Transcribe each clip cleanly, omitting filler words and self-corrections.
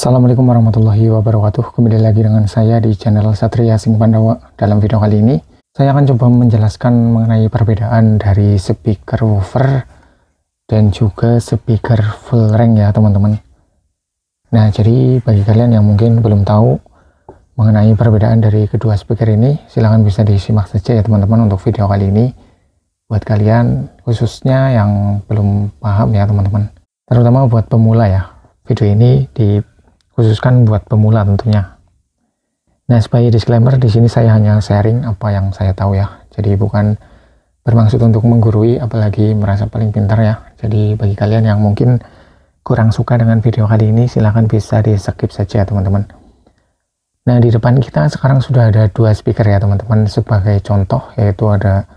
Assalamualaikum warahmatullahi wabarakatuh. Kembali lagi dengan saya di channel Satria Sing Pandawa. Dalam video kali ini saya akan coba menjelaskan mengenai perbedaan dari speaker woofer dan juga speaker full range ya teman-teman. Nah, jadi bagi kalian yang mungkin belum tahu mengenai perbedaan dari kedua speaker ini, silahkan bisa disimak saja ya teman-teman untuk video kali ini. Buat kalian khususnya yang belum paham ya teman-teman, terutama buat pemula ya, video ini dikhususkan buat pemula tentunya. Nah, sebagai disclaimer, di sini saya hanya sharing apa yang saya tahu ya. Jadi bukan bermaksud untuk menggurui, apalagi merasa paling pintar ya. Jadi bagi kalian yang mungkin kurang suka dengan video kali ini, silahkan bisa di skip saja teman-teman. Nah, di depan kita sekarang sudah ada dua speaker ya teman-teman. Sebagai contoh yaitu ada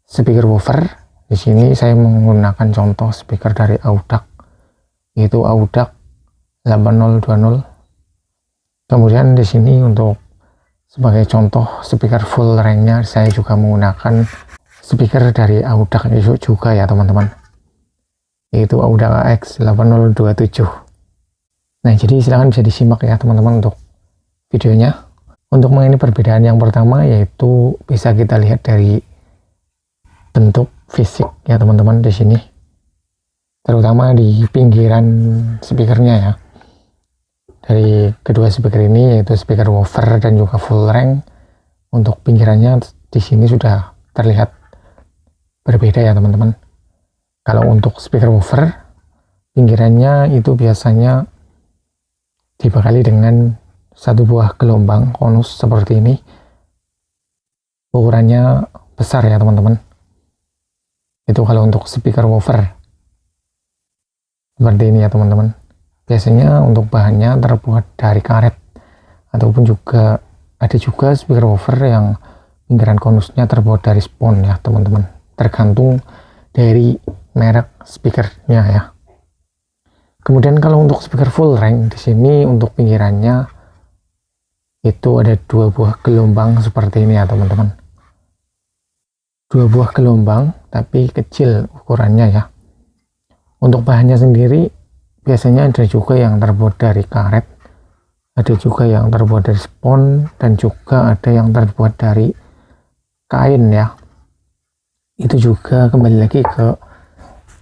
speaker woofer. Di sini saya menggunakan contoh speaker dari Audac, yaitu Audac 8020. Kemudian di sini untuk sebagai contoh speaker full range-nya saya juga menggunakan speaker dari Audac juga ya teman-teman, yaitu Audac AX8027. Nah, jadi silahkan bisa disimak ya teman-teman untuk videonya. Untuk mengenai perbedaan yang pertama yaitu bisa kita lihat dari bentuk fisik ya teman-teman di sini, terutama di pinggiran speakernya ya. Dari kedua speaker ini yaitu speaker woofer dan juga full range, untuk pinggirannya di sini sudah terlihat berbeda ya teman-teman. Kalau untuk speaker woofer, pinggirannya itu biasanya dibekali dengan satu buah gelombang konus seperti ini. Ukurannya besar ya teman-teman. Itu kalau untuk speaker woofer seperti ini ya teman-teman. Biasanya untuk bahannya terbuat dari karet, ataupun juga ada juga speaker woofer yang pinggiran konusnya terbuat dari spon ya teman-teman, tergantung dari merek speakernya ya. Kemudian kalau untuk speaker full range, di sini untuk pinggirannya itu ada dua buah gelombang seperti ini ya teman-teman. Dua buah gelombang tapi kecil ukurannya ya. Untuk bahannya sendiri biasanya ada juga yang terbuat dari karet, ada juga yang terbuat dari spon, dan juga ada yang terbuat dari kain ya. Itu juga kembali lagi ke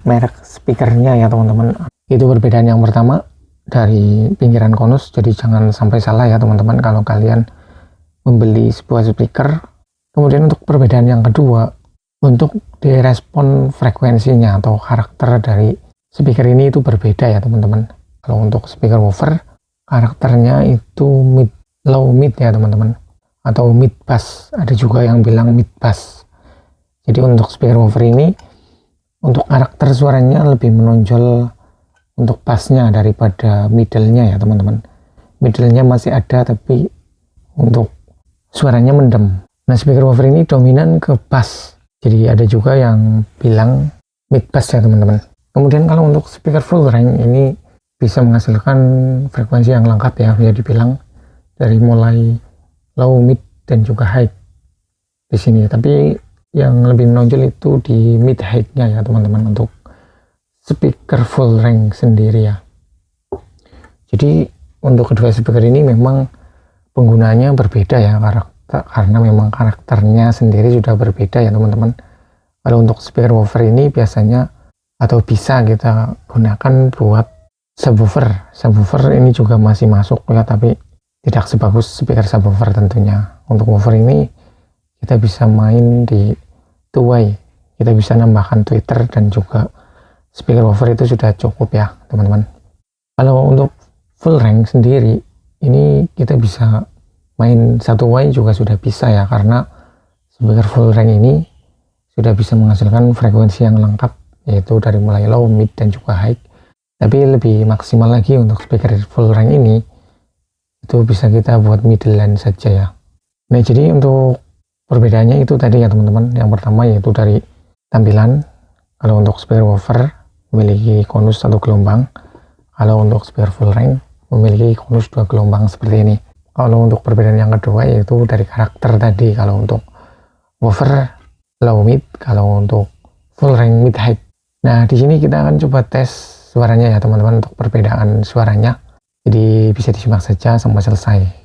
merek speakernya ya teman-teman. Itu perbedaan yang pertama dari pinggiran konus. Jadi jangan sampai salah ya teman-teman kalau kalian membeli sebuah speaker. Kemudian untuk perbedaan yang kedua, untuk direspon frekuensinya atau karakter dari speaker ini itu berbeda ya teman-teman. Kalau untuk speaker woofer, karakternya itu mid, low mid ya teman-teman, atau mid bass. Ada juga yang bilang mid bass. Jadi untuk speaker woofer ini, untuk karakter suaranya lebih menonjol untuk bassnya daripada middle-nya ya teman-teman. Middle-nya masih ada tapi untuk suaranya mendem. Nah, speaker woofer ini dominan ke bass. Jadi ada juga yang bilang mid bass ya teman-teman. Kemudian kalau untuk speaker full range ini bisa menghasilkan frekuensi yang lengkap ya, bisa dibilang dari mulai low, mid, dan juga high di sini. Tapi yang lebih menonjol itu di mid high-nya ya teman-teman untuk speaker full range sendiri ya. Jadi untuk kedua speaker ini memang penggunaannya berbeda ya, karena memang karakternya sendiri sudah berbeda ya teman-teman. Kalau untuk speaker woofer ini biasanya atau bisa kita gunakan buat subwoofer. Subwoofer ini juga masih masuk ya, tapi tidak sebagus speaker subwoofer tentunya. Untuk woofer ini kita bisa main di two way, kita bisa nambahkan tweeter, dan juga speaker woofer itu sudah cukup ya teman-teman. Kalau untuk full range sendiri ini kita bisa main satu way juga sudah bisa ya, karena speaker full range ini sudah bisa menghasilkan frekuensi yang lengkap, yaitu dari mulai low, mid, dan juga high. Tapi lebih maksimal lagi untuk speaker full range ini, itu bisa kita buat middle-land saja ya. Nah, jadi untuk perbedaannya itu tadi ya teman-teman. Yang pertama yaitu dari tampilan. Kalau untuk speaker woofer memiliki konus satu gelombang, kalau untuk speaker full range memiliki konus dua gelombang seperti ini. Kalau untuk perbedaan yang kedua yaitu dari karakter tadi. Kalau untuk woofer low mid, kalau untuk full range mid high. Nah, di sini kita akan coba tes suaranya ya teman-teman untuk perbedaan suaranya. Jadi bisa disimak saja sampai selesai.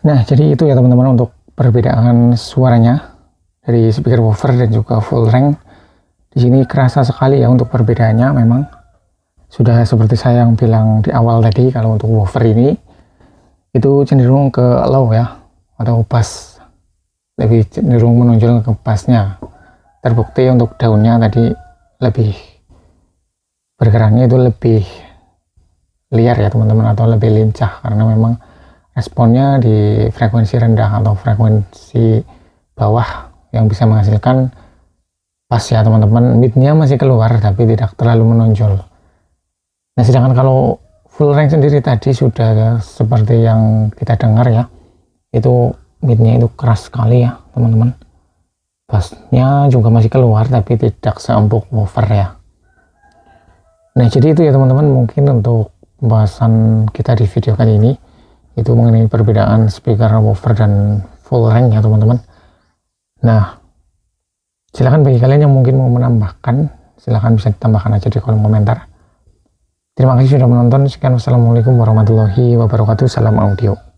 Nah, jadi itu ya teman-teman untuk perbedaan suaranya dari speaker woofer dan juga full range. Di sini kerasa sekali ya untuk perbedaannya. Memang sudah seperti saya yang bilang di awal tadi, kalau untuk woofer ini itu cenderung ke low ya, atau bass, lebih cenderung menonjol ke bassnya. Terbukti untuk daunnya tadi lebih bergeraknya itu lebih liar ya teman-teman, atau lebih lincah, karena memang responnya di frekuensi rendah atau frekuensi bawah yang bisa menghasilkan bass ya teman-teman. Midnya masih keluar tapi tidak terlalu menonjol. Nah, sedangkan kalau full range sendiri tadi sudah seperti yang kita dengar ya, itu midnya itu keras sekali ya teman-teman. Bassnya juga masih keluar tapi tidak seempuk woofer ya. Nah, jadi itu ya teman-teman, mungkin untuk pembahasan kita di video kali ini itu mengenai perbedaan speaker woofer dan full range ya teman-teman. Nah, silahkan bagi kalian yang mungkin mau menambahkan, silahkan bisa ditambahkan aja di kolom komentar. Terima kasih sudah menonton. Sekian, wassalamualaikum warahmatullahi wabarakatuh. Salam audio.